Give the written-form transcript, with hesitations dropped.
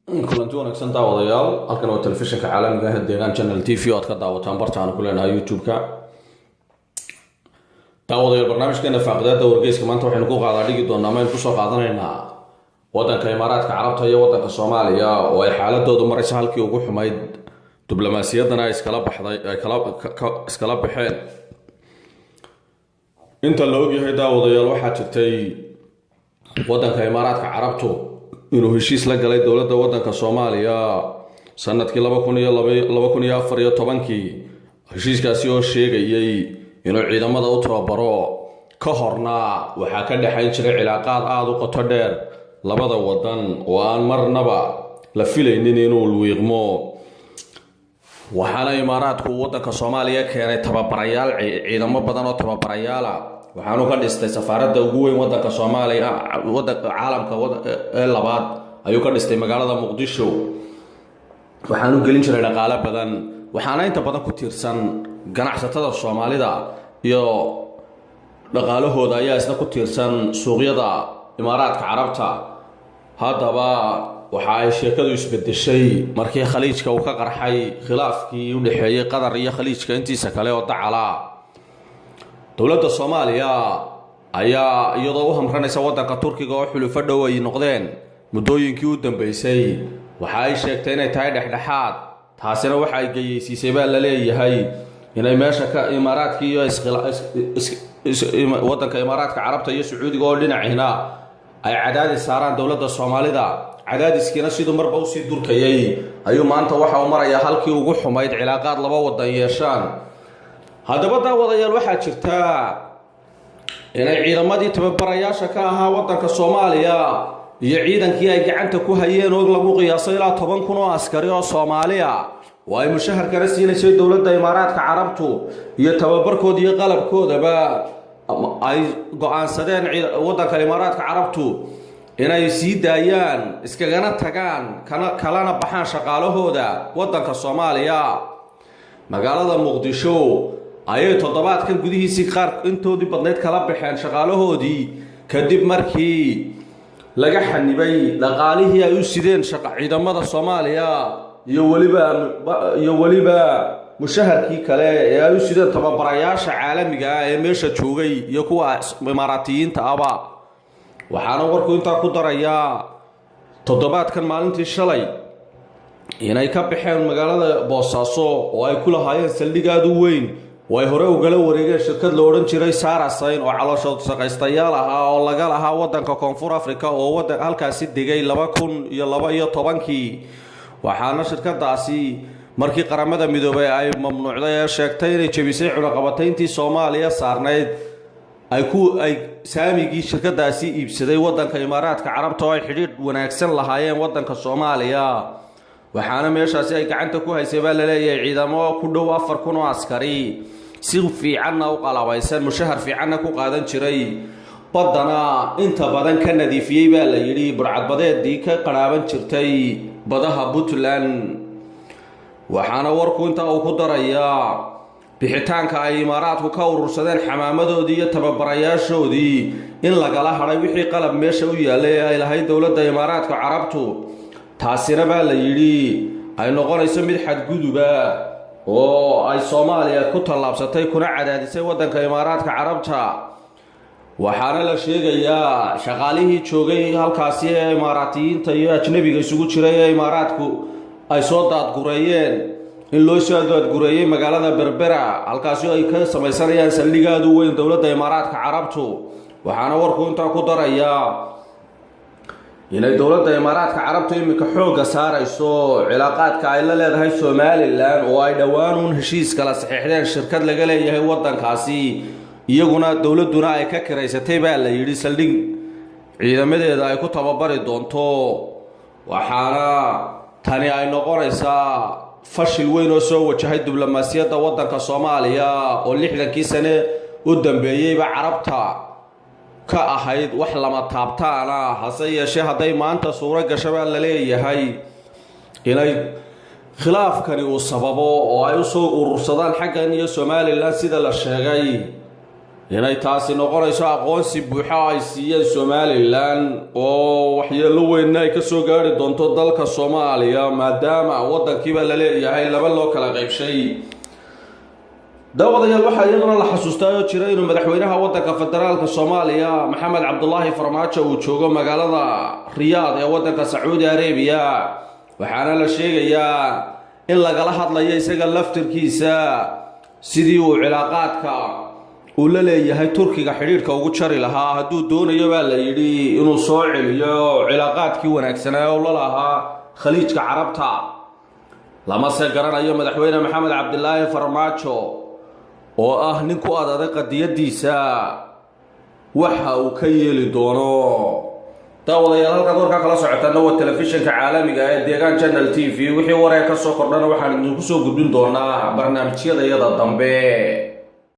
kulanti wanaagsan daawadayaal halkan waa telefishinka caalamiga ah deegaan channel TV oo aad ka daawataan bartaan ku leenahay YouTube-ka. daawadayaal barnaamijkeena faaqadaada wargeyska maanta waxaynu ku qaadaa dhigi doonaa mayn ku soo qaadanaynaa wadanka Imaaraadka Carabta iyo wadanka Soomaaliya oo ay xaaladoodu maraysa halkii ugu xumayd diblomaasiyadana ay iskala baxeen. inta la ogyahay daawadayaal waxaa jirtay wadanka Imaaraadka Carabtu inuu heshiis la galay dowladda wadanka Soomaaliya sanadkii 2014 heshiiskaasi oo sheegayay inuu ciidamada u tababaro ka horna waxaa ka dhaxayn jiray cilaaqaad aad u qoto dheer labada wadan oo aan marnaba la filaynin inuu wiiqmo. waxaana Imaaraadku wadanka Soomaaliya keenay tababarayaal ciidamo badan oo tababarayaal waxaanu ka dhistay safaaradda ugu weyn wadanka Soomaaliya wadanka caalamka ee labaad ayuu ka dhistay magaalada Muqdisho. waxaanu gelin jiray dhaqaale badan waxaana inta badan ku tiirsan ganacsatada Soomaalida iyo dhaqaalahooda ayaa isna ku tiirsan suuqyada Imaaraadka Carabta. haddaba waxa ay sheekadu isbedeshay markii khaliijka uu ka qarxay khilaafkii u dhaxeeyay Qatar iyo khaliijka intiisa kale oo dacala. dowladda Soomaaliya ayaa iyadoo u hamranaysa wadanka Turkiga oo xulufo dhow ay noqdeen muddooyinkii u dambeysay waxa ay sheegtay inay tahay dhexdhexaad. taasina waxa ay geeysiisay baa la leeyahay inay meesha ka Imaaraadka iyo wadanka Imaaraadka Carabta iyo Sacuudiga oo dhinacina ay cadaadis saaraan dowladda Soomaalida. cadaadiskiina sidoo marba u sii durkayay ayuu maanta waxa uu marayaa halkii ugu xumayd cilaaqaad laba wadan yeeshaan. haddaba daawadayaal waxaa jirta inay ciidamadii tababarayaasha ka ahaa wadanka Soomaaliya iyo ciidankii ay gacanta ku hayeen oo lagu qiyaasay ilaa 10,000 oo askari oo Soomaaliya oo ay mushahar kala siinayso dowladda Imaaraadka Carabtu iyo tababarkooda iyo qalabkoodaba ay go'aansadeen wadanka Imaaraadka Carabtu inay sii daayaan iskagana tagaan kalana baxaan shaqaalahooda wadanka Soomaaliya. magaalada Muqdisho ayay toddobaadkan gudihiisii qaar intoodii badneed kala baxeen shaqaalahoodii kadib markii laga xanibay dhaqaalihii ay u sideen ciidamada Soomaaliya iyo waliba mushaharkii kale ee ay u sideen tababarayaasha caalamiga ah ee meesha joogay iyo kuwa Imaaraatiyiinta aba. waxaana warku intaa ku darayaa toddobaadkan maalintii shalay inay ka baxeen magaalada Boosaaso oo ay ku lahaayeen saldhig aad u weyn oo ay hore ugala wareegeen shirkad la oran jiray Sarasayn oo calooshood shaqaystayaal ah oo laga lahaa wadanka Koonfur Afrika oo halkaasi degay 2012. waxaana shirkadaasi markii qaramada midoobay ay mamnuucday ee sheegtay inay jabisay cunaqabatayntii Soomaaliya saarneyd ay saamigii shirkadaasi iibsaday wadanka Imaaraadka Carabta oo ay xidhiidh wanaagsan lahaayeen wadanka Soomaaliya. waxaana meeshaasi ay gacanta ku haysay baa la leeyahay ciidamo ku dhow 4,000 oo askari si fiicanna u qalabaysan mushahar fiicanna ku qaadan jiray badana inta badan ka nadiifiyay baa la yiri burcadbadeedii ka qaraaban jirtay badaha Puntland. waxaana warku inta uu ku darayaa bixitaanka ay Imaaraadku ka urursadeen xamaamadoodii iyo tababarayaashoodii in lagala haray wixii qalab meesha u yaalay ay lahayd dowladda Imaaraadka Carabtu. taasina baa la yiri ay noqonayso mid xadguduba oo ay Soomaaliya ku tallaabsatay kuna cadaadisay wadanka Imaaraadka Carabta. waxaana la sheegayaa shaqaalihii joogay halkaasi ee Imaaraatiyiinta iyo ajnabiga isugu jiray ee Imaaraadku ay soo daadgureeyeen in loo soo daadgureeyay magaalada Berbera halkaasi ay ka samaysanayaan saldhig aad u weyn dowladda Imaaraadka Carabtu. waxaana warku intaa ku darayaa inay dowladda Imaaraadka Carabtu imika xooga saarayso cilaaqaadka ay la leedahay Somaliland oo ay dhawaan heshiis kala saxiixdeen shirkad laga leeyahay wadankaasi iyaguna dowladuna ay ka kireysatay baa la yiri saldhig ciidamadeeda ay ku tababari doonto. waxaana tani ay noqonaysaa fashil weyn oo soo wajahay diblomaasiyadda wadanka Soomaaliya oo 60kii sane u dambeeyayba Carabta ka ahayd wax lama taabtaana. hase yeeshee hadday maanta suuro gasho baa la leeyahay inay khilaafkani uu sababo oo ay u soo urursadaan xaggan iyo Somaliland sida la sheegay inay taasi noqonayso aqoonsi buuxa ay siiyeen Somaliland oo waxyeello weyn ay ka soo gaari doonto dalka Soomaaliya maadaama waddankiiba la leeyahay laba loo kala qaybshay daawadayaal waxaa iyaduna la xasuustaayo jira inuu madaxweynaha waddanka federaalka Soomaaliya Maxamed Cabdullaahi Farmaajo uu joogo magaalada Riyaad ee waddanka Sacuudi Arabiya waxaana la sheegayaa in lagala hadlayo isaga laftirkiisa sidii uu cilaaqaadka uu la leeyahay Turkiga xiriirka ugu jari lahaa hadduu doonayo baa la yidhi inuu soo celiyo cilaaqaadkii wanaagsanaa oo la lahaa khaliijka carabta lama se garanayo madaxweyne Maxamed Cabdullaahi Farmaajo oo ah nin ku adag qadiyadiisa waxa uu ka yeeli doono daawadayaal halka doorka kala socotana waa telefishinka caalamiga ee Deegaan Channel TV wixii wareer ka soo kordhana waxaan idinku soo gudbin doonaa barnaamijyada dambe